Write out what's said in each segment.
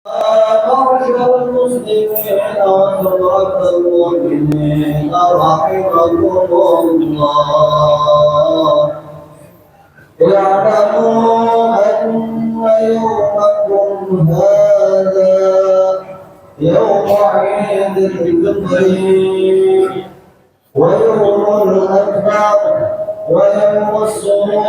معشر المسلمين وحضرة المؤمنين رحمكم الله، اعلموا أن يومكم هذا يوم عيد الفطر ويوم الأكبر ويوم السرور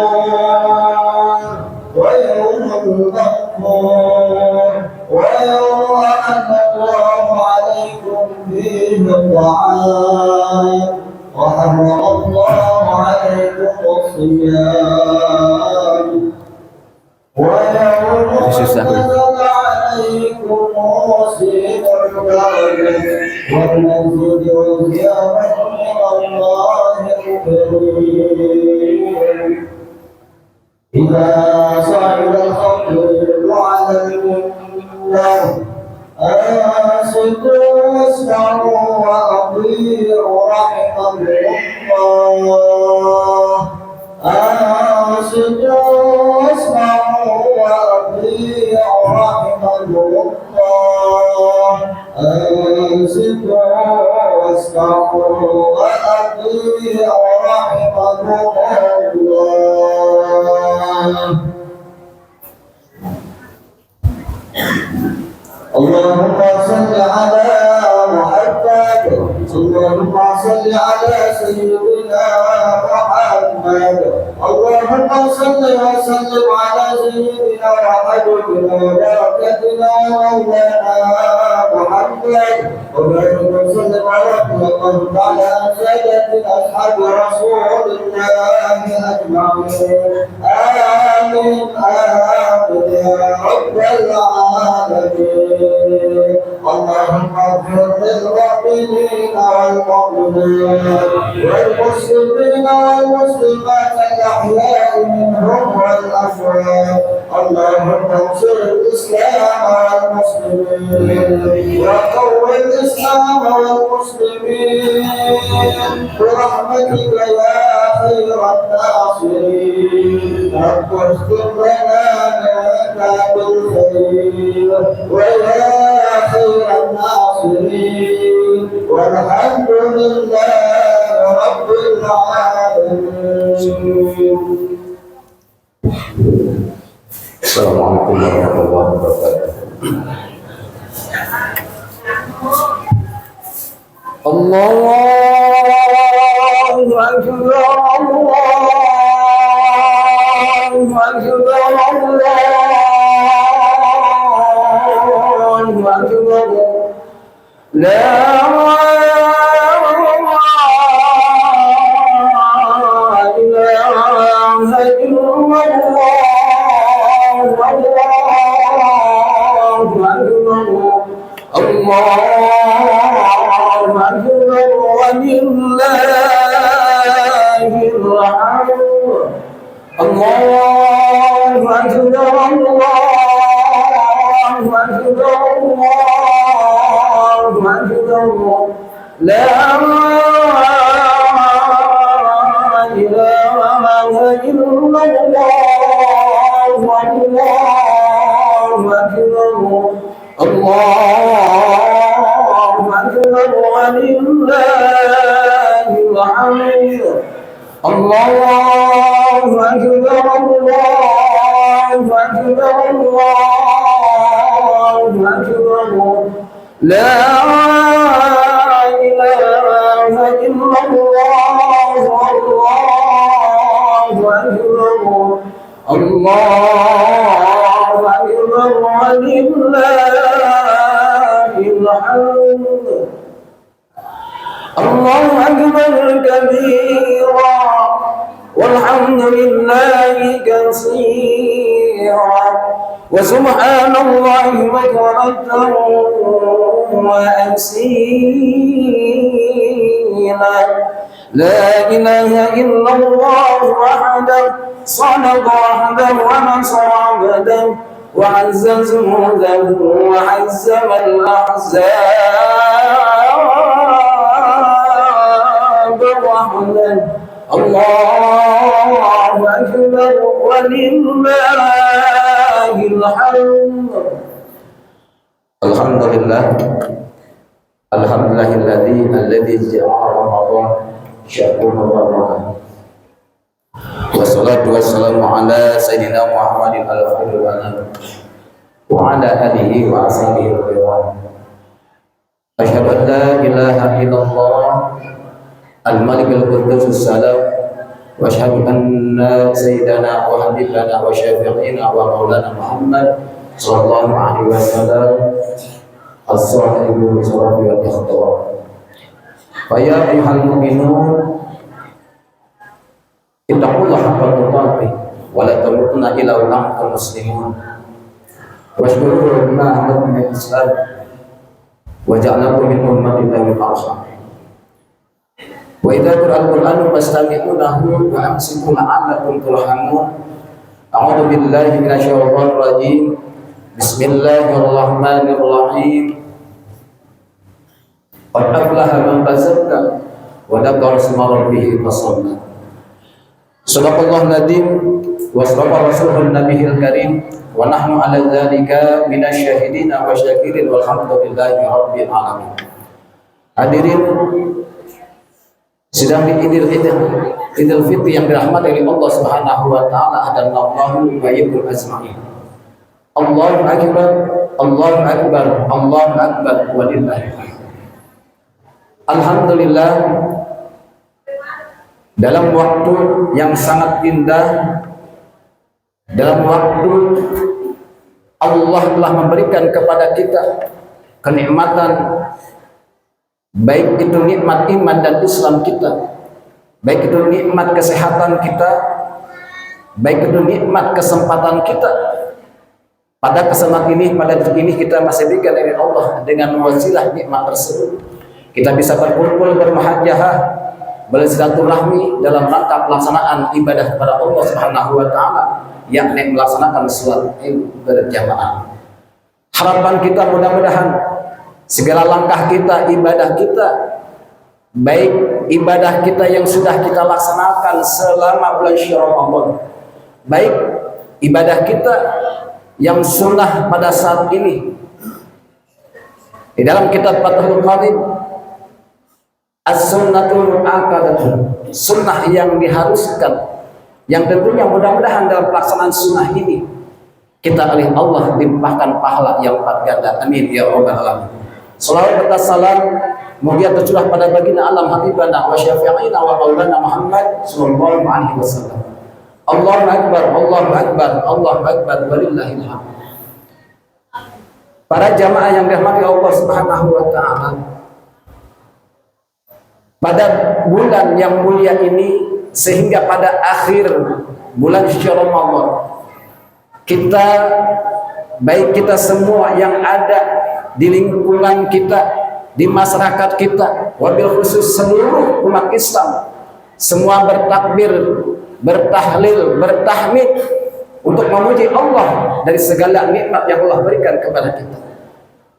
ويوم المغفور ويوم أن الله عليكم فيه الطعام وحرم الله عليكم الصيام ويوم نزل عليكم موسم البرد والمسجد والزيارة من الله الكريم إذا صعد الخطيب على المنبر أنصتوا واسمعوا وأطيعوا رحمكم الله، أنصتوا واسمعوا وأطيعوا رحمكم الله، أنصتوا واسمعوا وأطيعوا رحمكم الله. اللهم صل على محمد، اللهم صل على سيدنا محمد، اللهم صل وسلم على سيدنا وحبيبنا وبركتنا مولانا محمد، وبارك وسلم على محمد وعلى سادة أصحاب رسول الله أجمعين. آمين آمين يا رب العالمين. اللهم اغفر للمؤمنين والمؤمنات والمسلمين والمسلمات الأحياء منهم والأموات. اللهم انصر الإسلام والمسلمين وقوي الإسلام والمسلمين برحمتك يا خير الناصرين. رب اغفر لنا ما بالخير ويا خير الناصرين، والحمد لله رب العالمين. السلام عليكم ورحمة الله وبركاته. الله أكبر الله أكبر الله أكبر لا إله إلا الله أكبر ولله الحمد. الله أكبر الله أكبر الله أكبر لا إله إلا الله والله أكبر. الله أكبر ولله الحمد. الله أكبر الله أكبر الله أكبر لا إله إلا الله والله أكبر. الله أكبر ولله الحمد. الله أكبر كبيرا والحمد لله كثيرا وسبحان الله بكرة وأصيلا. لا إله إلا الله وحده صدق وحده ونصر عبده وعزز جنوده وحزم الأحزاب وحده. الله أكبر ولله الحمد. Alhamdulillah, alladzi ja'ala Ramadan syahrul barakah. Wassalatu wassalamu ala sayyidina Muhammadin al-khairil anam wa ala alihi wa ashabihi al-kiram. Asyhadu an la ilaha illallah al-malik al-quddus as-salam wa asyhadu anna sayyidana wa habibana wa syafi'ina wa maulana Muhammad sallallahu alaihi wasallam as-sahibu sirabi wal ikhtiar. Fa ya ayyuhal mu'minun ittaqullaha haqqa tuqatih wa la tamutunna illa wa antum muslimun. Washkuru lana ala al-islam wa ja'alakum min ummatin al-muqarrabin. Wa idza qira'a al-Qur'anu fastami'u lahu wa ansitu la'allakum turhamun. A'udzu billahi minasy syaithanir rajim. Bismillahirrahmanirrahim. Qad aflaha man tazakka wa dzakara isma rabbih fasalla. Sadaqallahu nadim wa sadaqa rasulun nabiyil karim wa nahnu ala dzalika minasyahidin wa syakirin walhamdulillahi rabbil alamin. Hadirin sidang Idul Fitri yang dirahmati oleh Allah Subhanahu wa taala dan Allahu ghaibul azmain. Allahu akbar, Allahu akbar, Allahu akbar walillahi alhamd. Alhamdulillah, dalam waktu yang sangat indah, dalam waktu Allah telah memberikan kepada kita kenikmatan, baik itu nikmat iman dan Islam kita, baik itu nikmat kesehatan kita, baik itu nikmat kesempatan kita. Pada kesempatan ini, pada detik ini kita masih diberikan oleh Allah dengan wasilah nikmat tersebut. Kita bisa berkumpul bermuhajahah, bersilaturahmi dalam rangka pelaksanaan ibadah kepada Allah Subhanahu wa taala, yakni melaksanakan salat Id berjamaah. Harapan kita mudah-mudahan segala langkah kita, ibadah kita, baik ibadah kita yang sudah kita laksanakan selama bulan Ramadan, baik ibadah kita yang sunnah pada saat ini. Di dalam kitab Fathul Qarib, as-sunnatul mu'akkadatun, sunnah yang diharuskan, yang tentunya mudah-mudahan dalam pelaksanaan sunnah ini kita oleh Allah limpahkan pahala yang 4 ganda. Amin ya rabbal alamin. Salawat serta salam mugia tercurah pada baginda alam habibana wa syafi'ina wa maulana Muhammad sallallahu alaihi wasallam. Allahu akbar, Allahu akbar, Allahu akbar walillahil hamd. Para jamaah yang dirahmati Allah Subhanahu wa taala, pada bulan yang mulia ini, sehingga pada akhir bulan Ramadan, kita, baik kita semua yang ada di lingkungan kita, di masyarakat kita, wabil khusus seluruh umat Islam, semua bertakbir, bertahlil, bertahmid untuk memuji Allah dari segala nikmat yang Allah berikan kepada kita.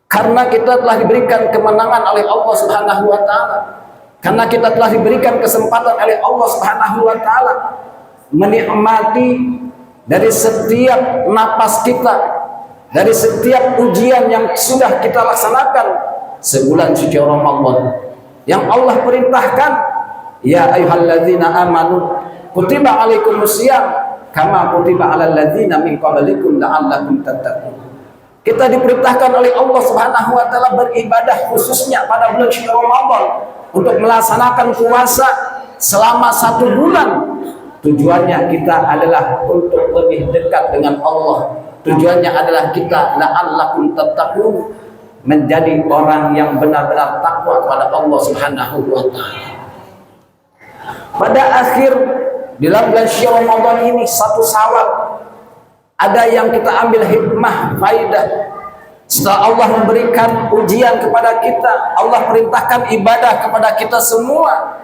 Karena kita telah diberikan kemenangan oleh Allah Subhanahu wa taala. Karena kita telah diberikan kesempatan oleh Allah Subhanahu wa taala menikmati dari setiap napas kita, dari setiap ujian yang sudah kita laksanakan sebulan suci Ramadan, yang Allah perintahkan, ya ayyuhalladzina amanu kutiba alaikumusiyam kama kutiba alal ladzina min qablikum la'allakum tattaqun. Kita diperintahkan oleh Allah Subhanahu wa taala beribadah khususnya pada bulan Ramadan untuk melaksanakan puasa selama 1 bulan. Tujuannya kita adalah untuk lebih dekat dengan Allah. Tujuannya adalah kita la'allakum tattaqun, menjadi orang yang benar-benar takwa kepada Allah Subhanahu wa taala. Pada akhir di dalam bulan Ramadan ini, 1 Syawal, ada yang kita ambil hikmah, faidah. Setelah Allah memberikan ujian kepada kita, Allah perintahkan ibadah kepada kita semua,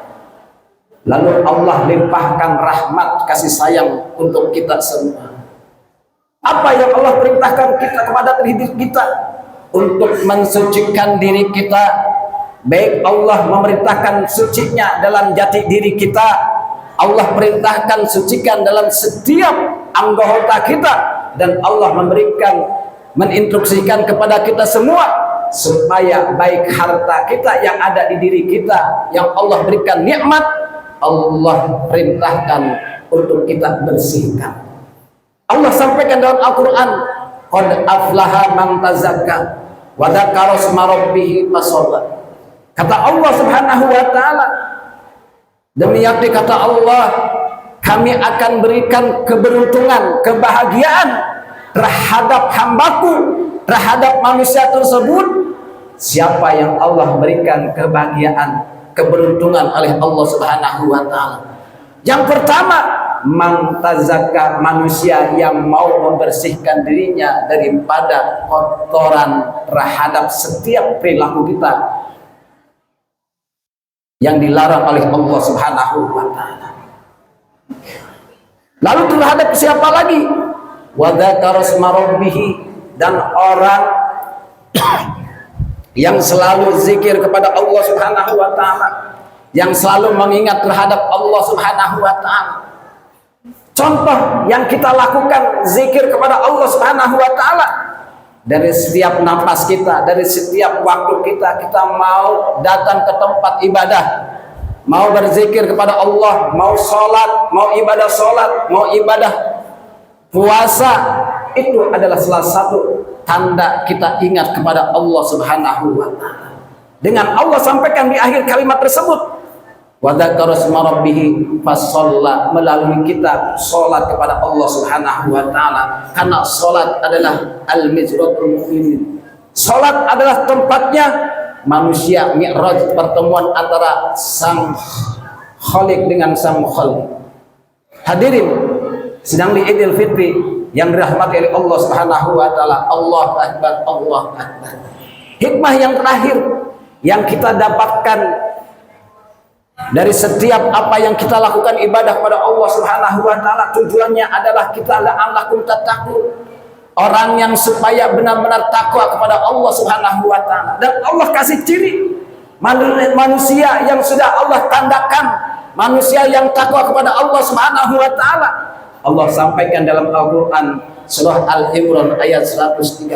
lalu Allah limpahkan rahmat kasih sayang untuk kita semua. Apa yang Allah perintahkan kita kepada diri kita? Untuk mensucikan diri kita. Baik Allah memerintahkan sucinya dalam jati diri kita, Allah perintahkan sucikan dalam setiap anggota kita, dan Allah memberikan meninstruksikan kepada kita semua supaya baik harta kita yang ada di diri kita yang Allah berikan nikmat, Allah perintahkan untuk kita bersihkan. Allah sampaikan dalam Al-Quran, qad aflaha man tazakka wa dzakara isma rabbih fasalla. Kata Allah Subhanahu wa taala, demi yakni kata Allah, kami akan berikan keberuntungan, kebahagiaan terhadap hambaku, terhadap manusia tersebut. Siapa yang Allah berikan kebahagiaan, keberuntungan oleh Allah Subhanahu wa taala? Yang pertama, man tazakka, manusia yang mau membersihkan dirinya daripada kotoran terhadap setiap perilaku kita yang dilarang oleh Allah Subhanahu wa taala. Lalu terhadap siapa lagi? Wa dzakara isma rabbih, dan orang yang selalu zikir kepada Allah Subhanahu wa taala, yang selalu mengingat terhadap Allah Subhanahu wa taala. Contoh yang kita lakukan zikir kepada Allah Subhanahu wa taala dari setiap napas kita, dari setiap waktu kita mau datang ke tempat ibadah, mau berzikir kepada Allah, mau sholat, mau ibadah sholat, mau ibadah puasa, itu adalah salah satu tanda kita ingat kepada Allah Subhanahu wa taala. Dengan Allah sampaikan di akhir kalimat tersebut, wa dzakara isma rabbih fasalla, melalui kita salat kepada Allah Subhanahu wa taala, karena salat adalah al-mizratul mu'minin. Salat adalah tempatnya manusia mi'raj, pertemuan antara sang Khaliq dengan sang Khaliq. Hadirin sedang di Idul Fitri yang dirahmati oleh Allah Subhanahu wa taala. Allahu akbar, Allahu akbar. Hikmah yang terakhir yang kita dapatkan dari setiap apa yang kita lakukan ibadah kepada Allah Subhanahu wa taala, tujuannya adalah kita la'allakum tattaqun, orang yang supaya benar-benar takwa kepada Allah Subhanahu wa taala. Dan Allah kasih ciri manusia yang sudah Allah tandakan, manusia yang takwa kepada Allah Subhanahu wa taala. Allah sampaikan dalam Al-Qur'an surah Al-Imran ayat 130.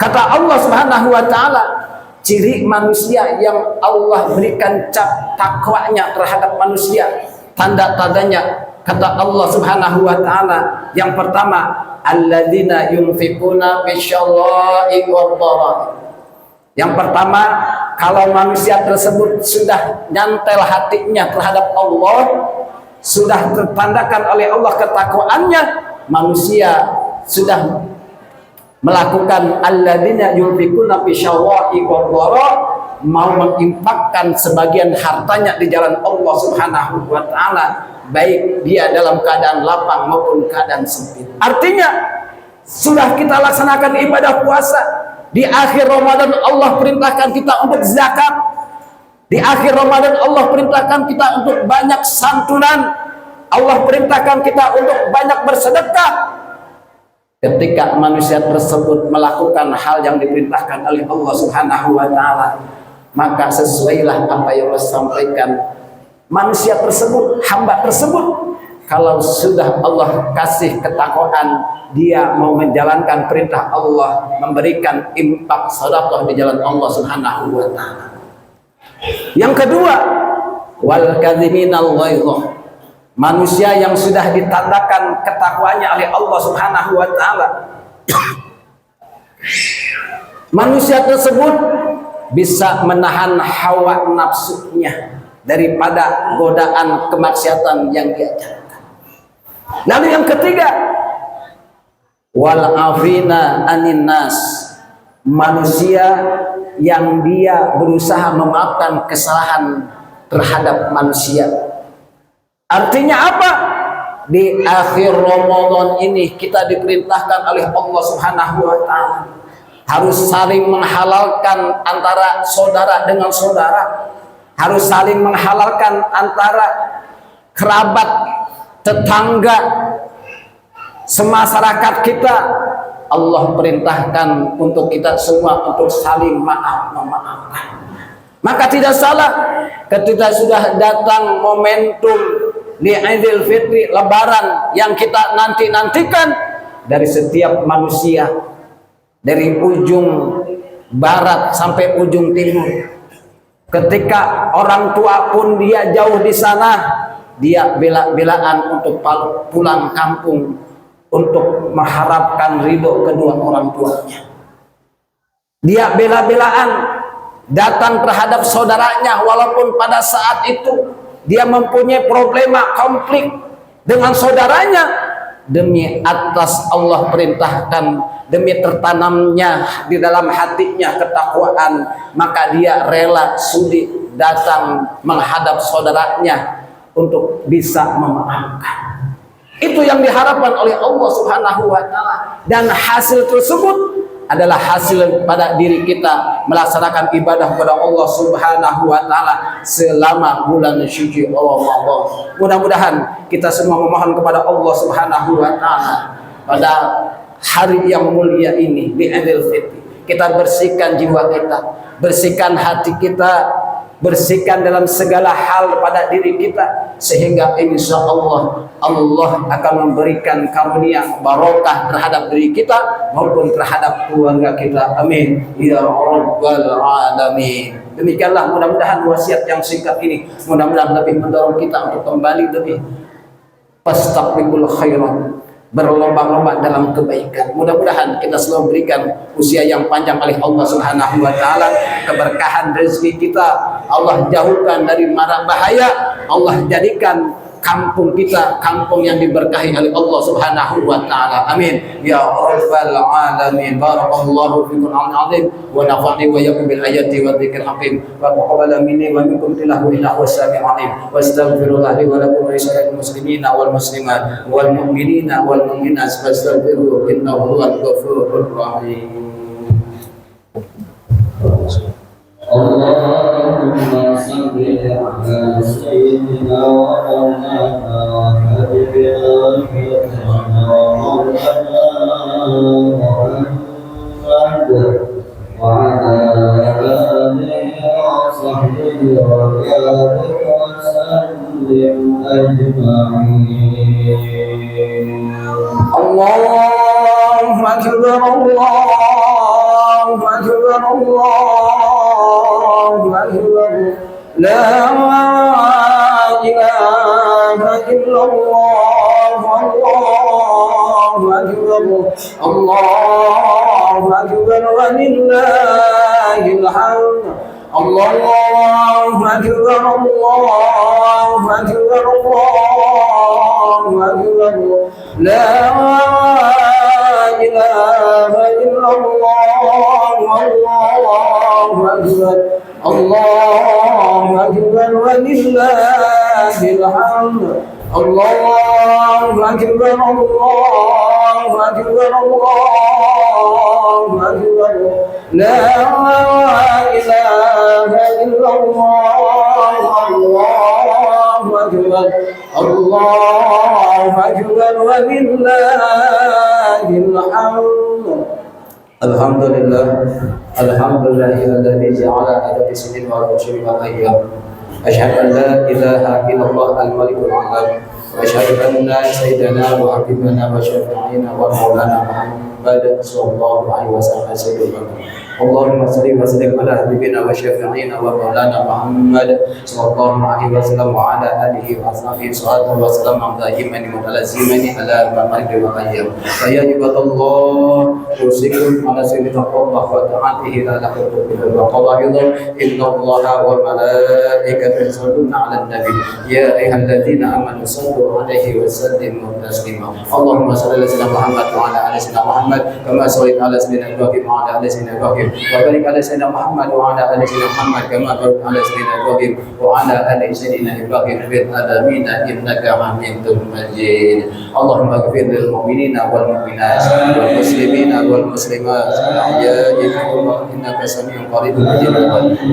Kata Allah Subhanahu wa taala, ciri manusia yang Allah berikan cap takwanya terhadap manusia, tanda-tandanya, kata Allah Subhanahu wa taala, yang pertama, alladzina yunfikuna bisyarra'i wad-dharra. Yang pertama, kalau manusia tersebut sudah nyantel hatinya terhadap Allah, sudah tertandakan oleh Allah ketakwaannya, manusia sudah melakukan alladzina yunfikuna bisyarra'i wad-dharra, mau menginfakkan sebagian hartanya di jalan Allah Subhanahu wa taala, baik dia dalam keadaan lapang maupun keadaan sempit. Artinya sudah kita laksanakan ibadah puasa, di akhir Ramadan Allah perintahkan kita untuk zakat, di akhir Ramadan Allah perintahkan kita untuk banyak santunan, Allah perintahkan kita untuk banyak bersedekah. Ketika manusia tersebut melakukan hal yang diperintahkan oleh Allah Subhanahu wa taala, maka sesuailah apa yang Allah sampaikan. Manusia tersebut, hamba tersebut, kalau sudah Allah kasih ketakwaan, dia mau menjalankan perintah Allah, memberikan infak sedekah di jalan Allah Subhanahu wa taala. Yang kedua, wal kadhiminal ghaidh. Manusia yang sudah ditandakan ketakwaannya oleh Allah Subhanahu wa taala, manusia tersebut bisa menahan hawa nafsunya daripada godaan kemaksiatan yang dia jalankan. Lalu yang ketiga, wal afina anin nas. Manusia yang dia berusaha memaafkan kesalahan terhadap manusia. Artinya apa? Di akhir Ramadan ini kita diperintahkan oleh Allah Subhanahu wa taala harus saling menghalalkan antara saudara dengan saudara, harus saling menghalalkan antara kerabat, tetangga, semasyarakat kita. Allah perintahkan untuk kita semua untuk saling memaafkan. Maka tidak salah ketika sudah datang momentum di Idul Fitri, Lebaran yang kita nanti-nantikan, dari setiap manusia dari ujung barat sampai ujung timur. Ketika orang tua pun dia jauh di sana, dia bela-belaan untuk pulang kampung untuk mengharapkan ridho kedua orang tuanya. Dia bela-belaan datang terhadap saudaranya walaupun pada saat itu dia mempunyai problema konflik dengan saudaranya. Demi atas Allah perintahkan, demi tertanamnya di dalam hatinya ketakwaan, maka dia rela sudi datang menghadap saudaranya untuk bisa memaafkan. Itu yang diharapkan oleh Allah Subhanahu wa taala, dan hasil tersebut adalah hasil pada diri kita melaksanakan ibadah kepada Allah Subhanahu wa taala selama bulan suci Ramadan. Mudah-mudahan kita semua memohon kepada Allah Subhanahu wa taala pada hari yang mulia ini di Idul Fitri, kita bersihkan jiwa kita, bersihkan hati kita, bersihkan dalam segala hal pada diri kita, sehingga insya Allah akan memberikan karunia barokah terhadap diri kita maupun terhadap keluarga kita. Amin ya rabbal alamin. Demikianlah mudah-mudahan wasiat yang singkat ini mudah-mudahan lebih mendorong kita untuk kembali lebih fastabiqul khairat, berlomba-lomba dalam kebaikan. Mudah-mudahan kita selalu berikan usia yang panjang oleh Allah Subhanahu wa taala, keberkahan rezeki kita Allah jauhkan dari mara bahaya, Allah jadikan kampung kita kampung yang diberkahi oleh Allah Subhanahu wa taala. Amin ya rabbal alamin. Barakallahu fikum al-azim wa nafa'ni wa iyyakum bil ayati wa dzikril hakim wa taqabbala minni wa minkum tillahu innahu was-sami'ul alim. Wa astaghfirullah li wa lakum wa lisa'il muslimina wal muslimat wal mu'minina wal mu'minat fastaghfiruhu innahu huwal ghafurur rahim. اللهم صل على سيدنا ومولانا وحبيبنا ومولانا محمد وعلى آله وصحبه وبارك وسلم أجمعين. الله أكبر الله أكبر الله أكبر لا إله إلا الله الله أكبر الله أكبر ولله الحمد الله أكبر الله أكبر الله أكبر لا إله إلا الله الله أكبر الله أكبر ولله الحمد الله أكبر الله أكبر الله أكبر لا إله إلا الله الله أكبر الله أكبر ولله الحمد. الحمد لله الذي جعل عدد السنين والعشر والأيام. أشهد أن لا إله إلا الله الملك العظيم، وأشهد أن سيدنا وحبيبنا وشفيعنا ومولانا محمد صلى الله عليه وسلم سيدنا. اللهم صل وسلم على حبيبنا وشفيعنا ومولانا محمد صلى الله عليه وسلم وعلى آله وصحبه صلاة وسلام دائما متلازما على ممالك الأيام. فيا عباد الله أوصيكم على سبيل تقوى الله وطاعته لعلكم تفلحون. وقال أيضا إن الله وملائكته يصلون على النبي يا أيها الذين آمنوا صلوا عليه وسلموا تسليما. اللهم صل على سيدنا محمد وعلى آل سيدنا محمد كما صليت على سيدنا إبراهيم وعلى آل سيدنا إبراهيم وبارك على سيدنا محمد وعلى آل سيدنا محمد كما باركت على سيدنا إبراهيم وعلى آل سيدنا إبراهيم في العالمين إنك حميد مجيد. اللهم اغفر للمؤمنين والمؤمنات والمسلمين والمسلمات الأحياء منهم إنك سميع قريب مجيب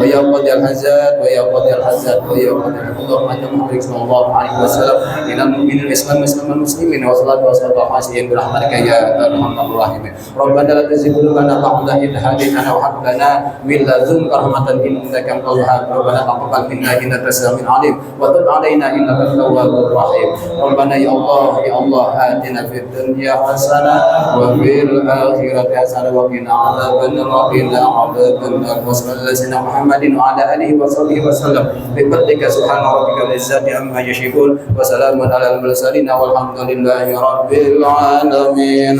ويا قاضي الحاجات ويا قاضي الحاجات ويا قاضي اللهم أنت محمد صلى الله عليه وسلم إلى المؤمنين الإسلام المسلمين والصلاة والسلام على برحمتك يا أرحم الراحمين. ربنا لا تزغ قلوبنا بعد إذ هديتنا لنا وهب لنا من لدنك رحمة إنك أنت الوهاب ربنا تقبل منا إنك السميع العليم وتب علينا إنك التواب الرحيم ربنا يا الله آتنا في الدنيا حسنة وفي الآخرة حسنة وقنا عذاب النار وصلى الله على سيدنا محمد وعلى آله وصحبه وسلم بفضلك سبحان ربك رب العزة عما يصفون وسلام على المرسلين والحمد لله رب العالمين.